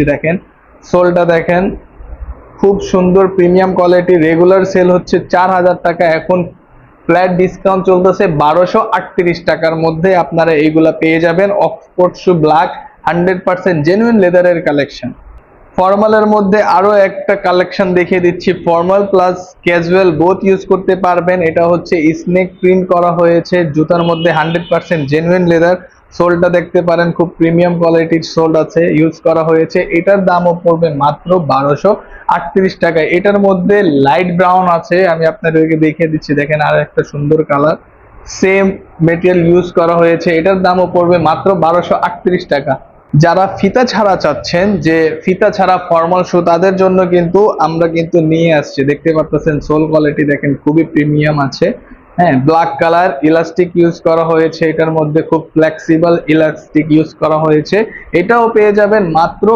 দেখেন সোলটা দেখেন, খুব সুন্দর প্রিমিয়াম কোয়ালিটি। রেগুলার সেল হচ্ছে 4000 টাকা, এখন ফ্ল্যাট ডিসকাউন্ট চলতেছে 1238 টাকার মধ্যে আপনারা এইগুলা পেয়ে যাবেন। অক্সফোর্ড শু ব্ল্যাক, 100% জেনুইন লেদারের কালেকশন। ফর্মালের মধ্যে আরো একটা কালেকশন দেখিয়ে দিচ্ছি, formal plus casual both use করতে পারবেন। এটা হচ্ছে স্নেক প্রিন্ট করা হয়েছে, জুতার মধ্যে 100% জেনুইন লেদার। সোলটা দেখতে পারেন, খুব প্রিমিয়াম কোয়ালিটির সোল আছে, ইউজ করা হয়েছে। এটার দামও পড়বে মাত্র 1238 টাকায়। এটার মধ্যে লাইট ব্রাউন আছে, আমি আপনাদেরকে দেখিয়ে দিচ্ছি। দেখেন আর একটা সুন্দর কালার, সেম মেটেরিয়াল ইউজ করা হয়েছে। এটার দামও পড়বে মাত্র 1238 টাকা। যারা ফিতা ছাড়া চাচ্ছেন, যে ফিতা ছাড়া ফর্মাল শু, তাদের জন্য কিন্তু আমরা কিন্তু নিয়ে আসছি। দেখতে পাচ্ছেন সোল কোয়ালিটি দেখেন, খুবই প্রিমিয়াম আছে। হ্যাঁ, ব্ল্যাক কালার ইলাস্টিক ইউজ করা হয়েছে, এটার মধ্যে খুব ফ্লেক্সিবল ইলাস্টিক ইউজ করা হয়েছে। এটাও পেয়ে যাবেন মাত্র